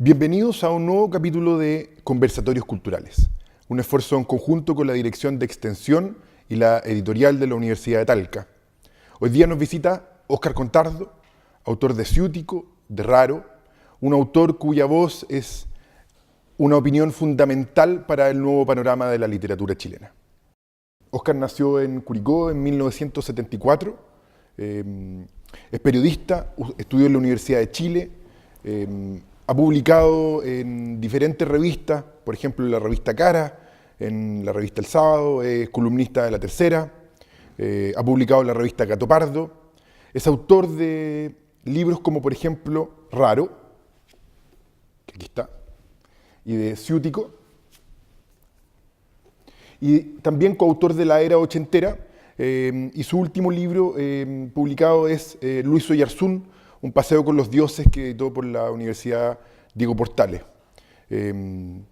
Bienvenidos a un nuevo capítulo de Conversatorios Culturales, un esfuerzo en conjunto con la Dirección de Extensión y la editorial de la Universidad de Talca. Hoy día nos visita Óscar Contardo, autor de Ciútico, de Raro, un autor cuya voz es una opinión fundamental para el nuevo panorama de la literatura chilena. Óscar nació en Curicó en 1974, es periodista, estudió en la Universidad de Chile, ha publicado en diferentes revistas, por ejemplo en la revista Cara, en la revista El Sábado, es columnista de La Tercera, ha publicado en la revista Gato Pardo, es autor de libros como por ejemplo Raro, que aquí está, y de Ciútico, y también coautor de La Era Ochentera, y su último libro publicado es Luis Oyarzún, un paseo con los dioses, que editó por la Universidad Diego Portales. Quiero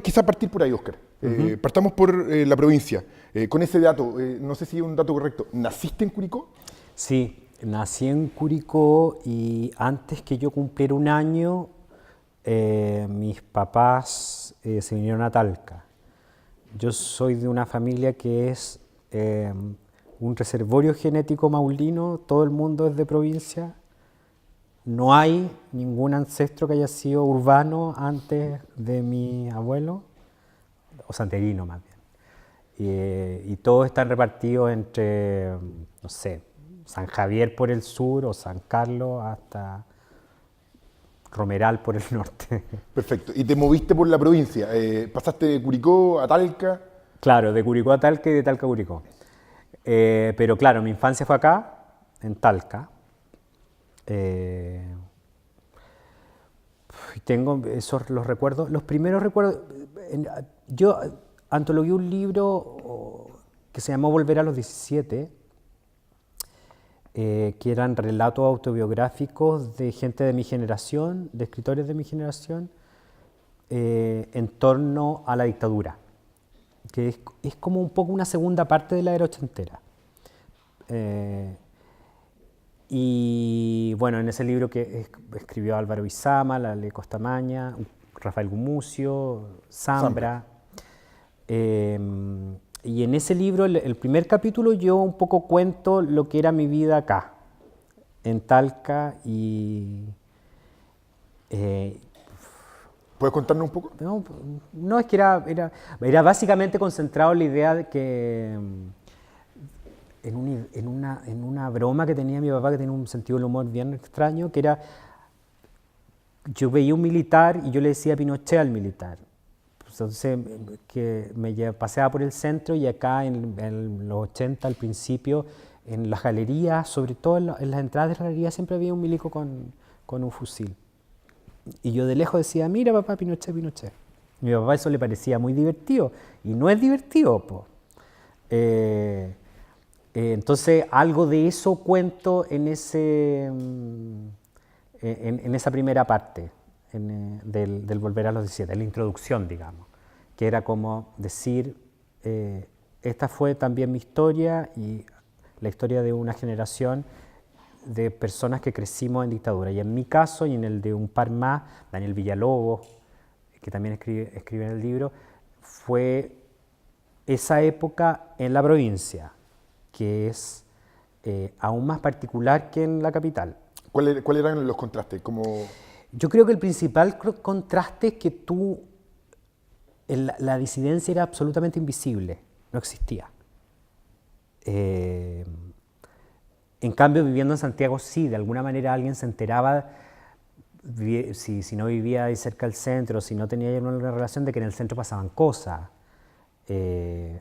quizá partir por ahí, Óscar. Partamos por la provincia. Con ese dato, no sé si es un dato correcto, ¿naciste en Curicó? Sí, nací en Curicó y antes que yo cumpliera un año, mis papás se vinieron a Talca. Yo soy de una familia que es un reservorio genético maulino, todo el mundo es de provincia, no hay ningún ancestro que haya sido urbano antes de mi abuelo, o santerino más bien, y todos están repartidos entre, no sé, San Javier por el sur o San Carlos hasta Romeral por el norte. Perfecto, y te moviste por la provincia, pasaste de Curicó a Talca. Claro, de Curicó a Talca y de Talca a Curicó. Pero claro, mi infancia fue acá, en Talca. Tengo esos los recuerdos. Los primeros recuerdos, yo antologué un libro que se llamó Volver a los 17, que eran relatos autobiográficos de gente de mi generación, de escritores de mi generación, en torno a la dictadura, que es como un poco una segunda parte de la era ochentera. Y bueno, en ese libro que escribió Álvaro Izama, Lale Costamaña, Rafael Gumucio, Zambra. Y en ese libro, el primer capítulo, yo un poco cuento lo que era mi vida acá, en Talca, y ¿Puedes contarnos un poco? no es que era básicamente concentrado en la idea de que en una broma que tenía mi papá, que tenía un sentido del humor bien extraño, que era, yo veía un militar y yo le decía Pinochet al militar. Entonces, que me paseaba por el centro y acá en los 80, al principio, en las galerías, sobre todo en las entradas de las galerías, siempre había un milico con un fusil. Y yo de lejos decía, mira papá, Pinochet, Pinochet. A mi papá eso le parecía muy divertido, y no es divertido, po. Entonces, algo de eso cuento en esa primera parte del Volver a los 17, en la introducción, digamos, que era como decir, esta fue también mi historia y la historia de una generación de personas que crecimos en dictadura. Y en mi caso, y en el de un par más, Daniel Villalobos, que también escribe en el libro, fue esa época en la provincia, que es aún más particular que en la capital. ¿Cuáles eran los contrastes? Yo creo que el principal contraste es que la disidencia era absolutamente invisible, no existía. En cambio, viviendo en Santiago, sí, de alguna manera alguien se enteraba, si no vivía ahí cerca del centro, si no tenía una relación, de que en el centro pasaban cosas.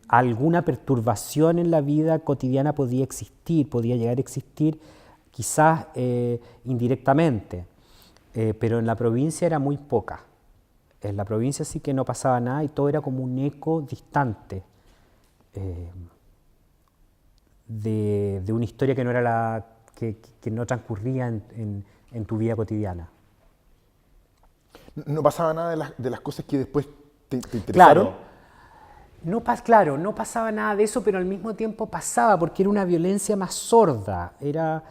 Alguna perturbación en la vida cotidiana podía existir, podía llegar a existir, quizás indirectamente, pero en la provincia era muy poca. En la provincia sí que no pasaba nada y todo era como un eco distante de una historia que no era que no transcurría en tu vida cotidiana. ¿No pasaba nada de las cosas que después te interesaron? Claro, no pasaba nada de eso, pero al mismo tiempo pasaba, porque era una violencia más sorda, era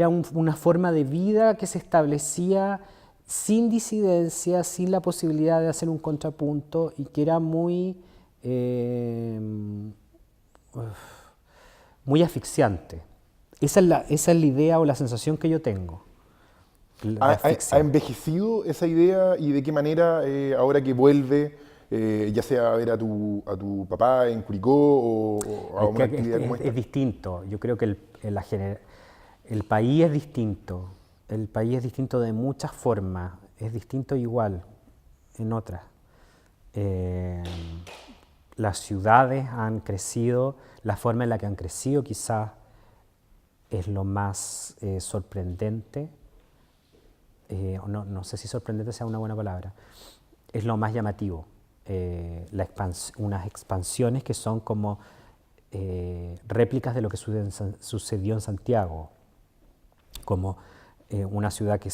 una forma de vida que se establecía sin disidencia, sin la posibilidad de hacer un contrapunto y que era muy, muy asfixiante. Esa es la idea o la sensación que yo tengo. La ¿Ha asfixia. envejecido esa idea y de qué manera ahora que vuelve, ya sea a ver a tu papá en Curicó o a Es que una actividad como esta? es distinto. Yo creo que el país es distinto. El país es distinto de muchas formas. Es distinto igual en otras. Eh, las ciudades han crecido, la forma en la que han crecido quizás es lo más sorprendente. No sé si sorprendente sea una buena palabra. Es lo más llamativo. Unas expansiones que son como réplicas de lo que sucedió en Santiago, como ciudades que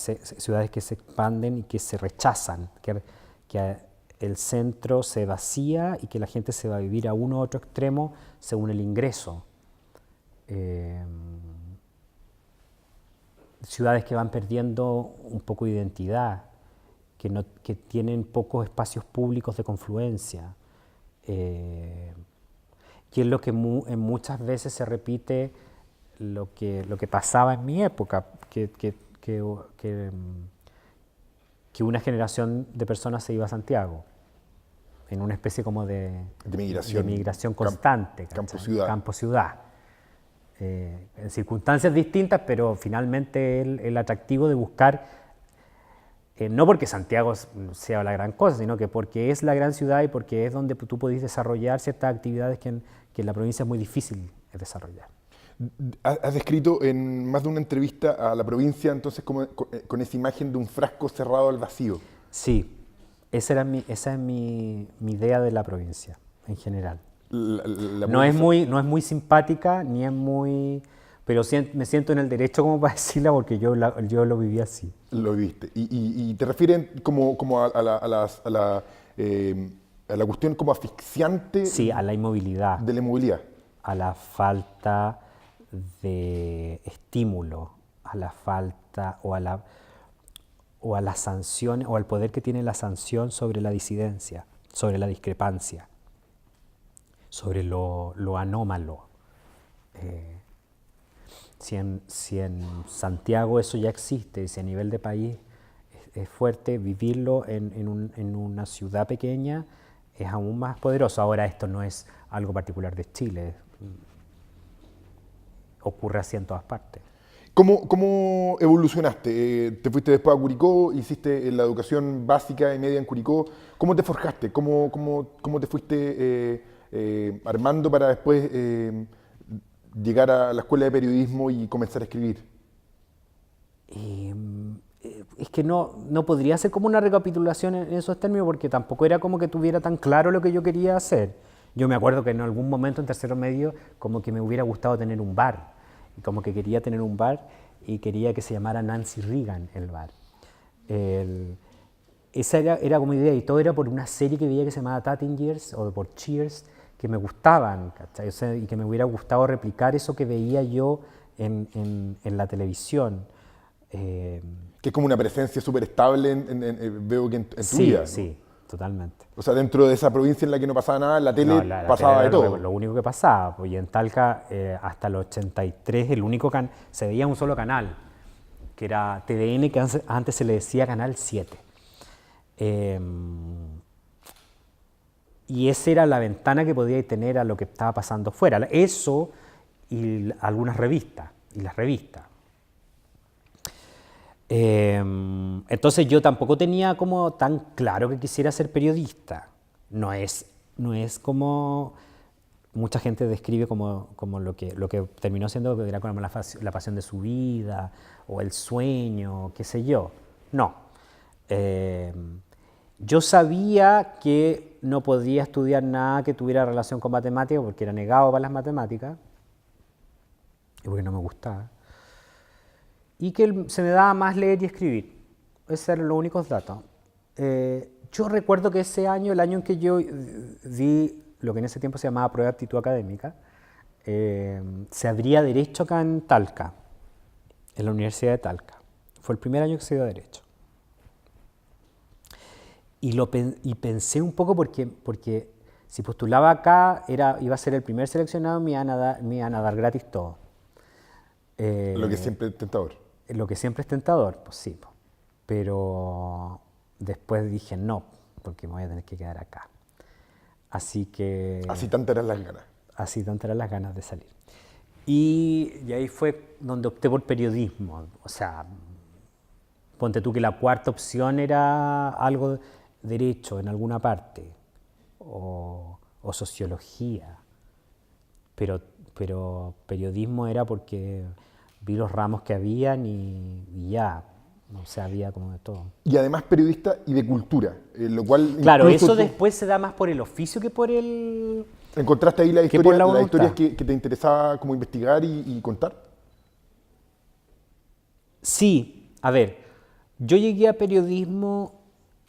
se expanden y que se rechazan, que el centro se vacía y que la gente se va a vivir a uno u otro extremo según el ingreso. Ciudades que van perdiendo un poco de identidad, que tienen pocos espacios públicos de confluencia, que es lo que muchas veces se repite lo que pasaba en mi época, que una generación de personas se iba a Santiago, en una especie como de migración constante, Campo-ciudad. Campo-ciudad. En circunstancias distintas, pero finalmente el atractivo de buscar, no porque Santiago sea la gran cosa, sino que porque es la gran ciudad y porque es donde tú podés desarrollar ciertas actividades que en la provincia es muy difícil desarrollar. Has descrito en más de una entrevista a la provincia entonces con esa imagen de un frasco cerrado al vacío. Sí, esa es mi idea de la provincia en general. No es muy simpática, ni es muy... Pero me siento en el derecho como para decirla porque yo lo viví así. Lo viste. Y te refieren como a la cuestión como asfixiante Sí, a la inmovilidad, de la inmovilidad. a la falta de estímulo, a la falta o a la sanción o al poder que tiene la sanción sobre la disidencia, sobre la discrepancia, sobre lo anómalo. Si en Santiago eso ya existe, si a nivel de país es fuerte, vivirlo en una ciudad pequeña es aún más poderoso. Ahora esto no es algo particular de Chile, ocurre así en todas partes. ¿Cómo evolucionaste? ¿Te fuiste después a Curicó? ¿Hiciste la educación básica y media en Curicó? ¿Cómo te forjaste? ¿Cómo te fuiste armando para después llegar a la escuela de periodismo y comenzar a escribir? Es que no podría ser como una recapitulación en esos términos porque tampoco era como que tuviera tan claro lo que yo quería hacer. Yo me acuerdo que en algún momento en tercero medio como que me hubiera gustado tener un bar, y como que quería tener un bar y quería que se llamara Nancy Reagan el bar. Esa era como idea y todo era por una serie que veía que se llamaba Teen Years o por Cheers, que me gustaban, ¿cachai? O sea, y que me hubiera gustado replicar eso que veía yo en la televisión. Que es como una presencia súper estable, veo que en tu vida, ¿no? Sí, totalmente. O sea, dentro de esa provincia en la que no pasaba nada, en la tele pasaba de todo. Lo único que pasaba, pues, y en Talca hasta el 83 el único se veía un solo canal, que era TVN, que antes se le decía Canal 7. Y esa era la ventana que podíais tener a lo que estaba pasando fuera. Eso y algunas revistas, y las revistas. Entonces yo tampoco tenía como tan claro que quisiera ser periodista. No es como mucha gente describe como lo que terminó siendo, que era como la pasión de su vida, o el sueño, qué sé yo. No. Yo sabía que no podía estudiar nada que tuviera relación con matemáticas porque era negado para las matemáticas y porque no me gustaba. Y que se me daba más leer y escribir. Esos eran los únicos datos. Yo recuerdo que ese año, el año en que yo di lo que en ese tiempo se llamaba prueba de aptitud académica, se abría Derecho acá en Talca, en la Universidad de Talca. Fue el primer año que se dio Derecho. y pensé un poco porque si postulaba acá iba a ser el primer seleccionado, me iban a dar gratis todo. Lo que siempre es tentador. Lo que siempre es tentador, pues sí. Pues. Pero después dije no, porque me voy a tener que quedar acá. Así que... Así tantas eran las ganas. Así tantas eran las ganas de salir. Y ahí fue donde opté por periodismo. O sea, ponte tú que la cuarta opción era algo de derecho en alguna parte, o sociología. Pero periodismo era porque vi los ramos que habían y ya, o sea, había como de todo. Y además periodista y de cultura, lo cual... Claro, eso después se da más por el oficio que por el... ¿Encontraste ahí las la historias que te interesaba como investigar y contar? Sí, a ver, yo llegué a periodismo,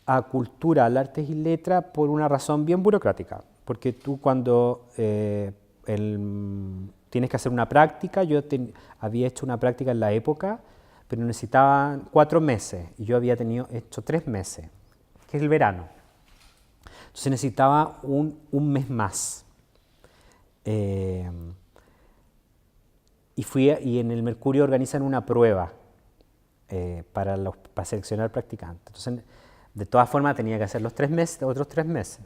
a cultura, al artes y letras por una razón bien burocrática, porque tú cuando tienes que hacer una práctica, había hecho una práctica en la época, pero necesitaba 4 meses y yo había hecho 3 meses, que es el verano. Entonces necesitaba un mes más. Y en el Mercurio organizan una prueba para seleccionar practicantes. Entonces, de todas formas, tenía que hacer los 3 meses, otros 3 meses.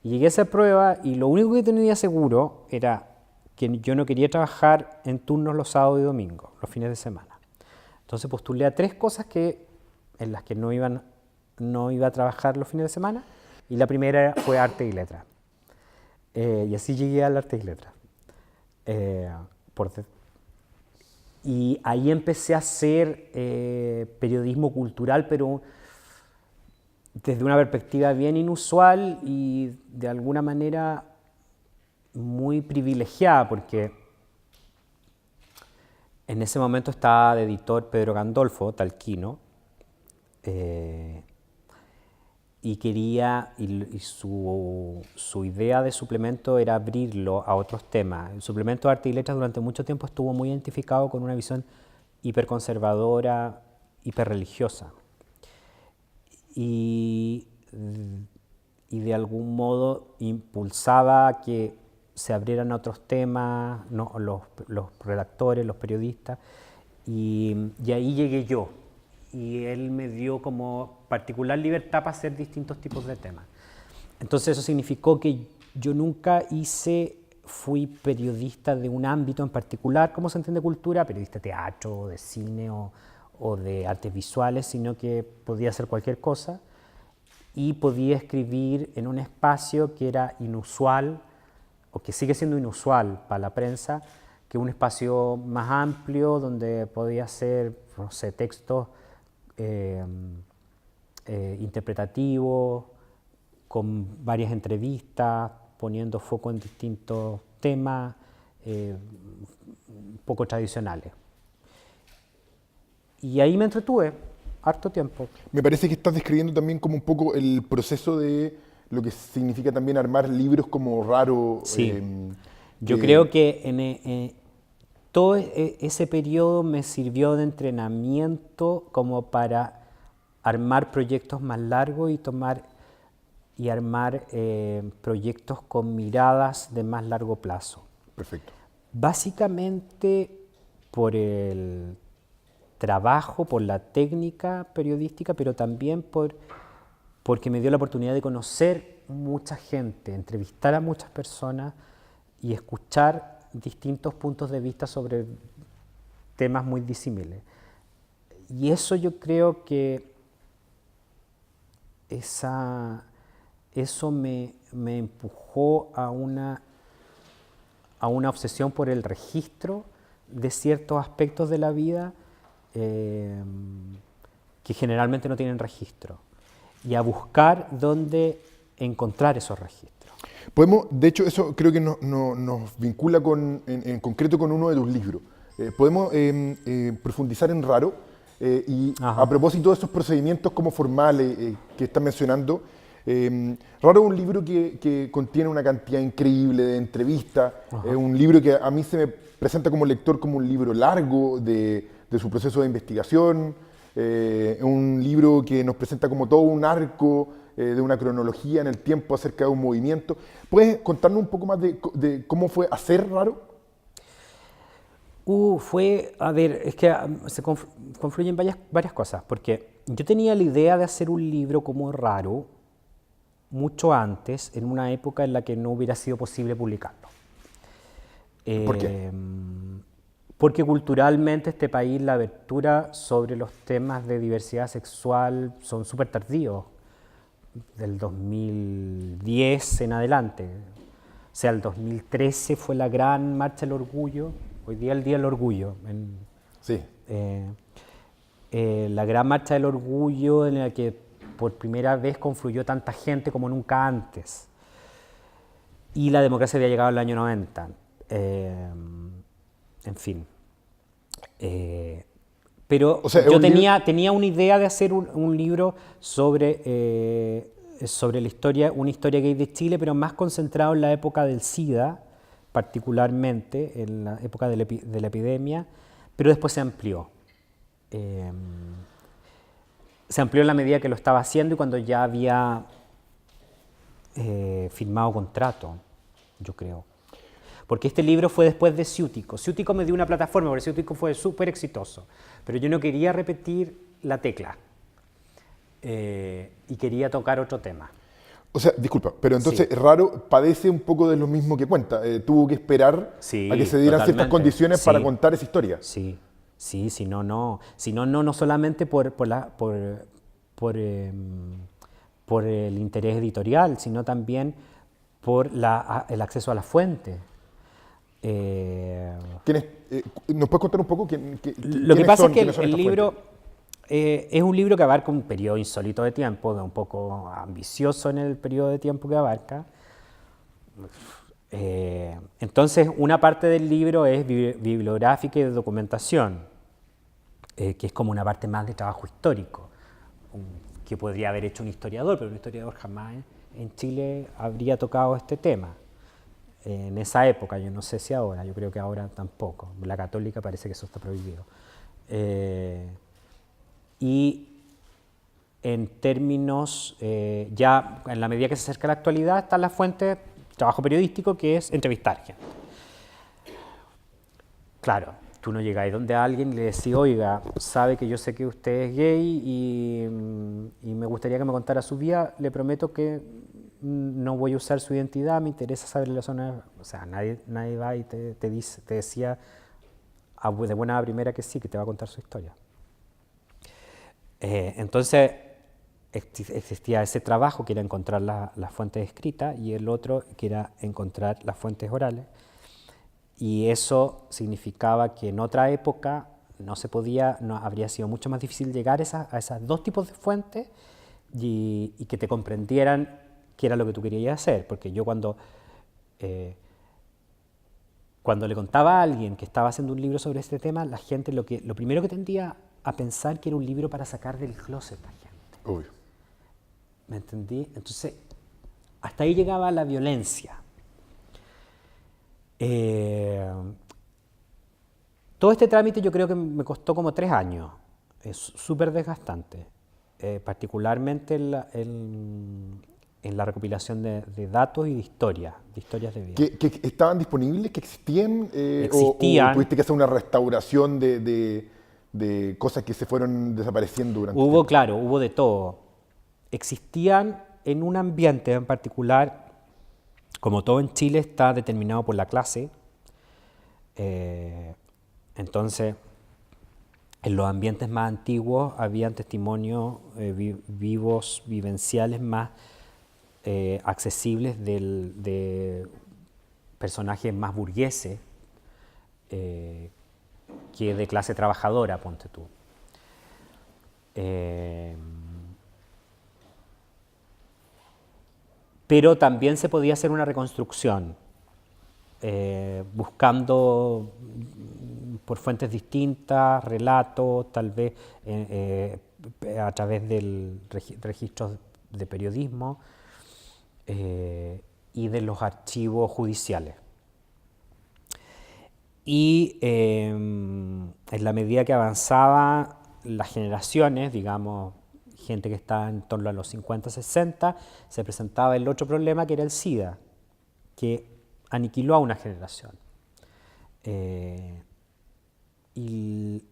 Y llegué a esa prueba y lo único que tenía seguro era que yo no quería trabajar en turnos los sábados y domingos, los fines de semana. Entonces postulé a 3 cosas en las que no iba a trabajar los fines de semana, y la primera fue arte y letras. Y así llegué al arte y letras. Y ahí empecé a hacer periodismo cultural, pero desde una perspectiva bien inusual y de alguna manera muy privilegiada, porque en ese momento estaba de editor Pedro Gandolfo, talquino, y su idea de suplemento era abrirlo a otros temas. El suplemento de arte y letras durante mucho tiempo estuvo muy identificado con una visión hiperconservadora, hiperreligiosa. Y de algún modo impulsaba que se abrieran a otros temas, ¿no? los redactores, los periodistas, y ahí llegué yo. Y él me dio como particular libertad para hacer distintos tipos de temas. Entonces eso significó que yo nunca fui periodista de un ámbito en particular, como se entiende cultura, periodista de teatro, de cine o de artes visuales, sino que podía hacer cualquier cosa y podía escribir en un espacio que era inusual, o que sigue siendo inusual para la prensa, que un espacio más amplio donde podía hacer, no sé, textos interpretativos, con varias entrevistas, poniendo foco en distintos temas un poco tradicionales. Y ahí me entretuve harto tiempo. Me parece que estás describiendo también como un poco el proceso de lo que significa también armar libros como raro. Sí. Yo creo que todo ese periodo me sirvió de entrenamiento como para armar proyectos más largos y armar proyectos con miradas de más largo plazo. Perfecto. Básicamente por el trabajo, por la técnica periodística, pero también porque me dio la oportunidad de conocer mucha gente, entrevistar a muchas personas y escuchar distintos puntos de vista sobre temas muy disímiles. Y eso yo creo que eso me empujó a una obsesión por el registro de ciertos aspectos de la vida que generalmente no tienen registro, y a buscar dónde encontrar esos registros. De hecho, eso creo que nos vincula en concreto con uno de tus libros. Podemos profundizar en Raro, y Ajá. a propósito de esos procedimientos como formales que estás mencionando. Raro es un libro que contiene una cantidad increíble de entrevistas. Es un libro que a mí se me presenta como lector como un libro largo de su proceso de investigación. Es un libro que nos presenta como todo un arco de una cronología en el tiempo acerca de un movimiento. ¿Puedes contarnos un poco más de cómo fue hacer Raro? A ver, es que confluyen varias cosas, porque yo tenía la idea de hacer un libro como Raro mucho antes, en una época en la que no hubiera sido posible publicarlo. ¿Por qué? Porque culturalmente este país la abertura sobre los temas de diversidad sexual son súper tardíos, del 2010 en adelante. O sea, el 2013 fue la gran marcha del orgullo, hoy día el Día del Orgullo. Sí. La gran marcha del orgullo en la que por primera vez confluyó tanta gente como nunca antes. Y la democracia había llegado al año 90. En fin. Pero O sea, yo tenía una idea de hacer un libro sobre la historia, una historia gay de Chile, pero más concentrado en la época del SIDA, particularmente en la época de la epidemia, pero después se amplió. Se amplió en la medida que lo estaba haciendo y cuando ya había firmado contrato, yo creo. Porque este libro fue después de Ciútico. Ciútico me dio una plataforma, porque Ciútico fue súper exitoso. Pero yo no quería repetir la tecla. Y quería tocar otro tema. O sea, disculpa, pero entonces Sí. Raro padece un poco de lo mismo que cuenta. Tuvo que esperar Sí, a que se dieran ciertas totalmente. condiciones Sí. para contar esa historia. Sí, sí, si no, no. Si no, no solamente por el interés editorial, sino también por el acceso a la fuente. ¿Nos puedes contar un poco Lo que pasa es que quiénes son el estas libro fuentes? es un libro que abarca un periodo insólito de tiempo, un poco ambicioso en el periodo de tiempo que abarca. Entonces, una parte del libro es bibliográfica y de documentación, que es como una parte más de trabajo histórico, que podría haber hecho un historiador, pero un historiador jamás en Chile habría tocado este tema. En esa época, yo no sé si ahora, yo creo que ahora tampoco. La católica parece que eso está prohibido. Y en términos, ya en la medida que se acerca la actualidad, están las fuentes, trabajo periodístico, que es entrevistar gente. Claro, tú no llegáis donde alguien y le decís, oiga, sabe que yo sé que usted es gay y me gustaría que me contara su vida, le prometo que no voy a usar su identidad, me interesa saber la zona. O sea, nadie va y te decía de buena primera que sí, que te va a contar su historia. Entonces, existía ese trabajo que era encontrar las fuentes escritas y el otro que era encontrar las fuentes orales. Y eso significaba que en otra época habría sido mucho más difícil llegar a esos dos tipos de fuentes y que te comprendieran qué era lo que tú querías hacer. Porque yo cuando le contaba a alguien que estaba haciendo un libro sobre este tema, la gente lo primero que tendía a pensar que era un libro para sacar del closet a la gente. Obvio. ¿Me entendí? Entonces, hasta ahí llegaba la violencia. Todo este trámite yo creo que me costó como 3 años. Es súper desgastante, particularmente en la recopilación de datos y de historias de vida. ¿Que estaban disponibles, que existían? Existían. ¿O tuviste que hacer una restauración de cosas que se fueron desapareciendo durante el tiempo? Claro, hubo de todo. Existían en un ambiente en particular, como todo en Chile está determinado por la clase, entonces en los ambientes más antiguos habían testimonios vivos, vivenciales más accesibles de personajes más burgueses que de clase trabajadora, ponte tú. Pero también se podía hacer una reconstrucción, buscando por fuentes distintas, relatos, tal vez a través de registros de periodismo y de los archivos judiciales. Y en la medida que avanzaban las generaciones, digamos, gente que estaba en torno a los 50, 60, se presentaba el otro problema que era el SIDA, que aniquiló a una generación. Y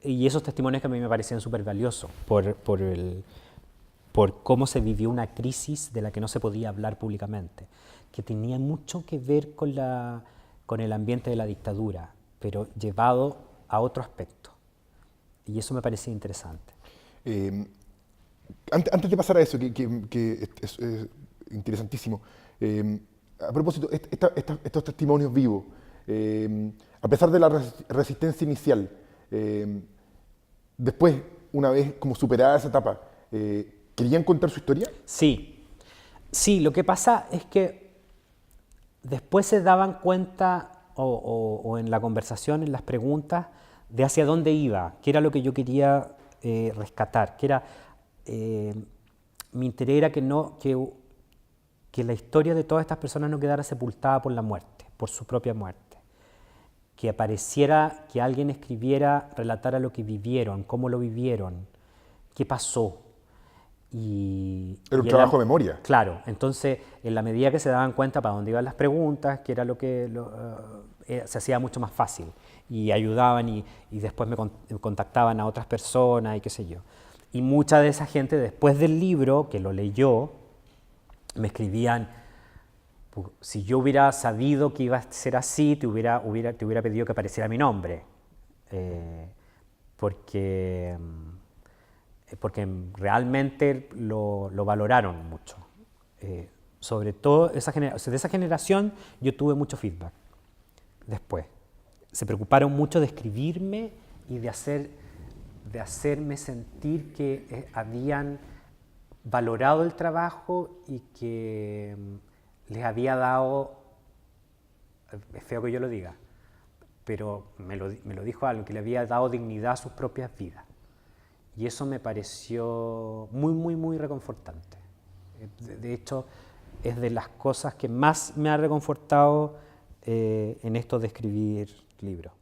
esos testimonios que a mí me parecían súper valiosos por cómo se vivió una crisis de la que no se podía hablar públicamente, que tenía mucho que ver con el ambiente de la dictadura, pero llevado a otro aspecto. Y eso me parecía interesante. Antes de pasar a eso, que es interesantísimo, a propósito, estos testimonios vivos, a pesar de la resistencia inicial, después, una vez como superada esa etapa, ¿querían contar su historia? Sí, sí, lo que pasa es que después se daban cuenta, o en la conversación, en las preguntas, de hacia dónde iba, qué era lo que yo quería rescatar, que era, mi interés era que la historia de todas estas personas no quedara sepultada por la muerte, por su propia muerte. Que apareciera, que alguien escribiera, relatara lo que vivieron, cómo lo vivieron, qué pasó. Era un trabajo de memoria. Claro, entonces en la medida que se daban cuenta para dónde iban las preguntas, que era lo que se hacía mucho más fácil, y ayudaban y después me contactaban a otras personas y qué sé yo. Y mucha de esa gente después del libro, que lo leyó, me escribían: si yo hubiera sabido que iba a ser así, te hubiera pedido que apareciera mi nombre, porque realmente lo valoraron mucho. Sobre todo de esa generación yo tuve mucho feedback después. Se preocuparon mucho de escribirme y de hacerme sentir que habían valorado el trabajo y que les había dado, es feo que yo lo diga, pero me lo dijo algo, que le había dado dignidad a sus propias vidas. Y eso me pareció muy, muy, muy reconfortante. De hecho, es de las cosas que más me ha reconfortado en esto de escribir libros.